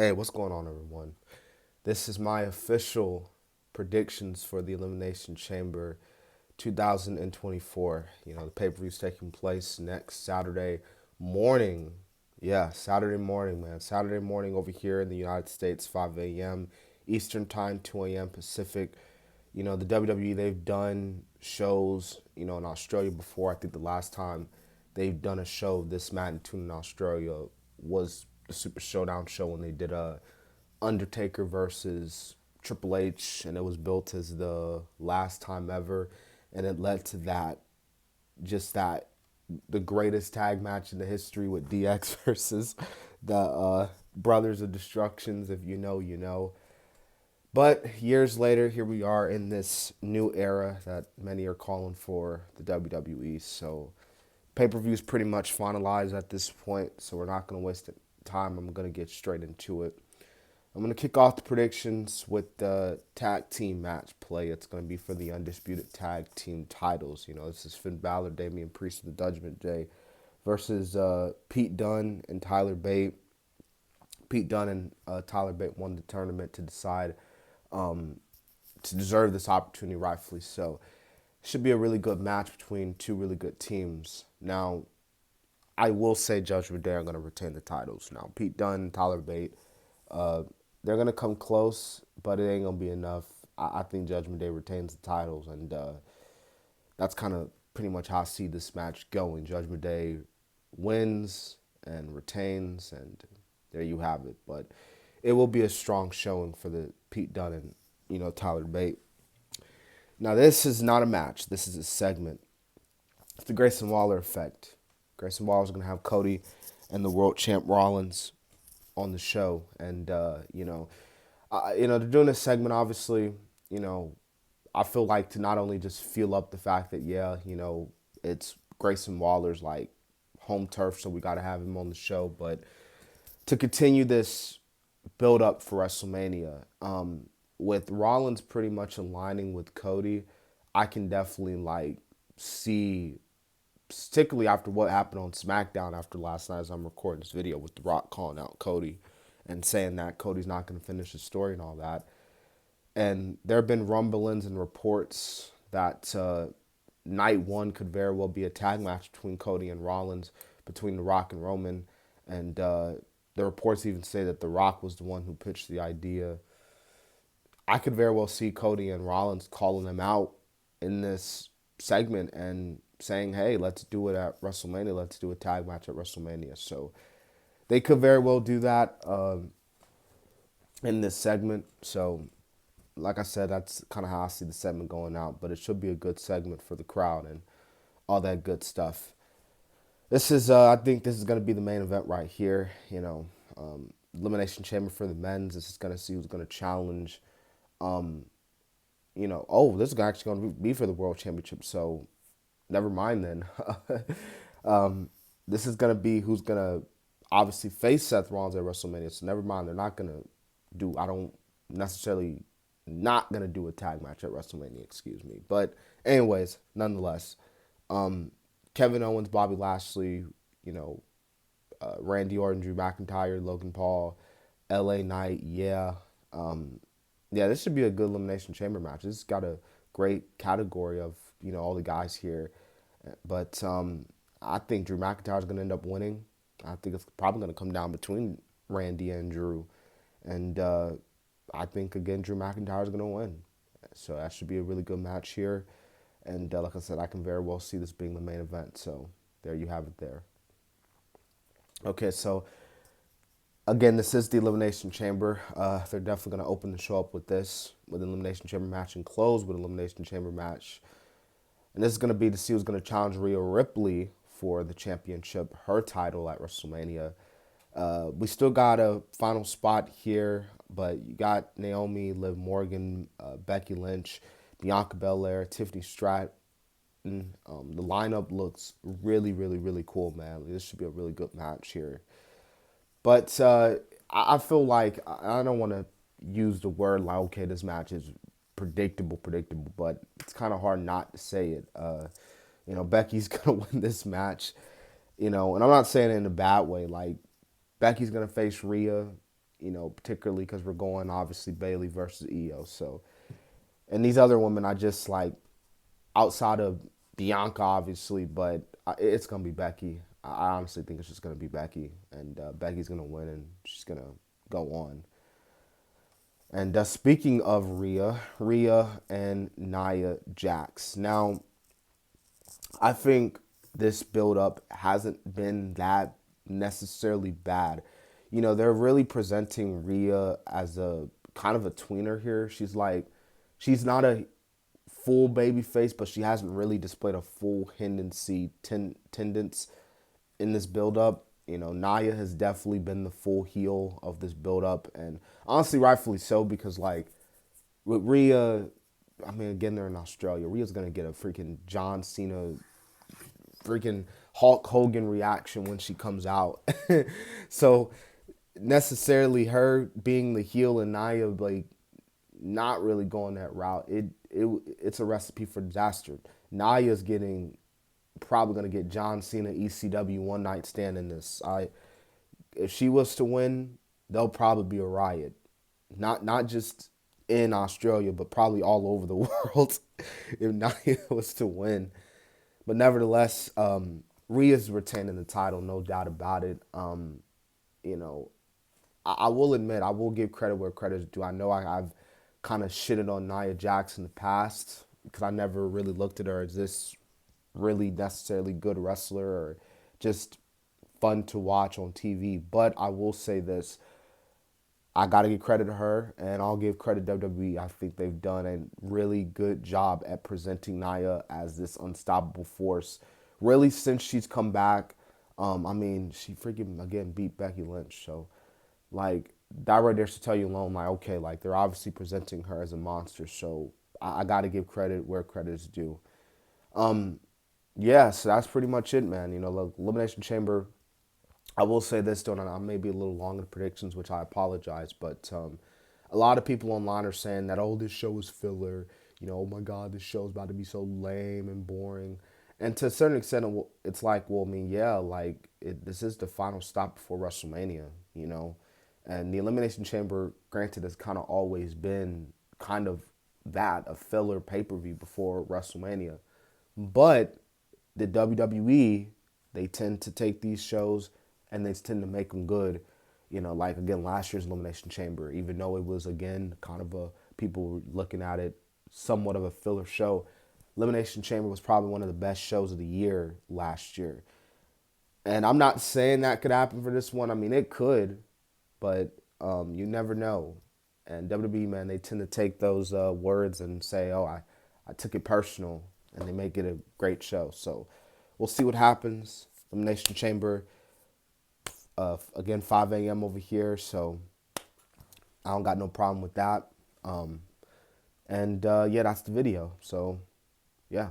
Hey, what's going on, everyone? This is my official predictions for the Elimination Chamber 2024. The pay per view is taking place next Saturday morning. Yeah, Saturday morning, man. Saturday morning over here in the United States, 5 a.m. Eastern Time, 2 a.m. Pacific. The WWE, they've done shows, in Australia before. I think the last time they've done a show this magnitude in Australia was the Super Showdown show when they did a Undertaker versus Triple H, and it was built as the last time ever, and it led to that the greatest tag match in the history with DX versus the Brothers of Destructions. If you know, you know. But years later, here we are in this new era that many are calling for the WWE. So pay per view is pretty much finalized at this point. So we're not going to waste time. I'm going to get straight into it. I'm going to kick off the predictions with the tag team match play. It's going to be for the Undisputed Tag Team titles. This is Finn Balor, Damian Priest of the Judgment Day versus Pete Dunne and Tyler Bate. Pete Dunne and Tyler Bate won the tournament to decide to deserve this opportunity, rightfully so. Should be a really good match between two really good teams. Now, I will say Judgment Day are going to retain the titles. Now, Pete Dunne and Tyler Bate, uh, they're going to come close, but it ain't going to be enough. I think Judgment Day retains the titles, and that's kind of pretty much how I see this match going. Judgment Day wins and retains, and there you have it. But it will be a strong showing for the Pete Dunne and Tyler Bate. Now this is not a match. This is a segment. It's the Grayson Waller effect. Grayson Waller is going to have Cody and the world champ Rollins on the show, and they're doing this segment. Obviously, I feel like to not only just feel up the fact that it's Grayson Waller's like home turf, so we got to have him on the show, but to continue this build up for WrestleMania. With Rollins pretty much aligning with Cody, I can definitely see, particularly after what happened on SmackDown after last night, as I'm recording this video with The Rock calling out Cody and saying that Cody's not going to finish his story and all that. And there have been rumblings and reports that night one could very well be a tag match between Cody and Rollins, between The Rock and Roman. And the reports even say that The Rock was the one who pitched the idea. I could very well see Cody and Rollins calling them out in this segment and saying, hey, let's do it at WrestleMania. Let's do a tag match at WrestleMania. So they could very well do that in this segment. So, like I said, that's kind of how I see the segment going out. But it should be a good segment for the crowd and all that good stuff. I think this is going to be the main event right here. Elimination Chamber for the men's. This is going to see who's going to challenge. This is actually going to be for the World Championship. So, never mind then. This is going to be who's going to obviously face Seth Rollins at WrestleMania. So, never mind. They're not going to do, I don't necessarily not going to do a tag match at WrestleMania, excuse me. But, anyways, nonetheless, Kevin Owens, Bobby Lashley, Randy Orton, Drew McIntyre, Logan Paul, LA Knight, yeah. This should be a good Elimination Chamber match. This has got a great category of, all the guys here. But I think Drew McIntyre is going to end up winning. I think it's probably going to come down between Randy and Drew. And I think, again, Drew McIntyre is going to win. So that should be a really good match here. And like I said, I can very well see this being the main event. So there you have it there. Okay, so again, this is the Elimination Chamber. They're definitely going to open the show up with this, with an Elimination Chamber match, and close with an Elimination Chamber match. And this is going to be to see who's going to challenge Rhea Ripley for the championship, her title at WrestleMania. We still got a final spot here, but you got Naomi, Liv Morgan, Becky Lynch, Bianca Belair, Tiffany Stratton. The lineup looks really, really, really cool, man. This should be a really good match here. But I feel like I don't want to use the word like, okay, this match is predictable, but it's kind of hard not to say it. Becky's going to win this match, and I'm not saying it in a bad way. Like, Becky's going to face Rhea. you know, particularly because we're going obviously Bailey versus Io. So, and these other women, I just like outside of Bianca, obviously, but it's gonna be Becky. I honestly think it's just gonna be Becky, and Becky's gonna win, and she's gonna go on. And speaking of Rhea and Nia Jax. Now, I think this build up hasn't been that necessarily bad. You know, they're really presenting Rhea as a kind of a tweener here. She's not a full baby face, but she hasn't really displayed a full tendance in this build up. You know, Nia has definitely been the full heel of this build up, and honestly, rightfully so, because like with Rhea, I mean, again, they're in Australia. Rhea's gonna get a freaking John Cena, freaking Hulk Hogan reaction when she comes out. So necessarily her being the heel and Nia like not really going that route, it's a recipe for disaster. Nia's getting probably gonna get John Cena ECW one night stand in this. If she was to win, there'll probably be a riot. Not just in Australia, but probably all over the world if Nia was to win. But nevertheless, Rhea's retaining the title, no doubt about it. You know, I will admit, I will give credit where credit is due. I know I've kind of shitted on Nia Jax in the past because I never really looked at her as this really necessarily good wrestler or just fun to watch on TV. But I will say this. I got to give credit to her, and I'll give credit to WWE. I think they've done a really good job at presenting Nia as this unstoppable force. Really, since she's come back, I mean, she freaking, again, beat Becky Lynch. So, like, that right there should tell you alone, like, okay, like, they're obviously presenting her as a monster. So, I got to give credit where credit is due. Yeah, so that's pretty much it, man. You know, the Elimination Chamber, I will say this, though, and I may be a little long in predictions, which I apologize, but a lot of people online are saying that, oh, this show is filler. You know, oh my God, this show is about to be so lame and boring. And to a certain extent, it's like, well, I mean, yeah, like, this is the final stop before WrestleMania, you know? And the Elimination Chamber, granted, has kind of always been kind of that, a filler pay-per-view before WrestleMania. But the WWE, they tend to take these shows and they tend to make them good. You know, like, again, last year's Elimination Chamber, even though it was, again, kind of people were looking at it somewhat of a filler show, Elimination Chamber was probably one of the best shows of the year last year. And I'm not saying that could happen for this one. I mean, it could, but you never know. And WWE, man, they tend to take those words and say, oh, I took it personal, and they make it a great show. So we'll see what happens. Elimination Chamber, again, 5 a.m. over here, so I don't got no problem with that. Yeah, that's the video. So, yeah.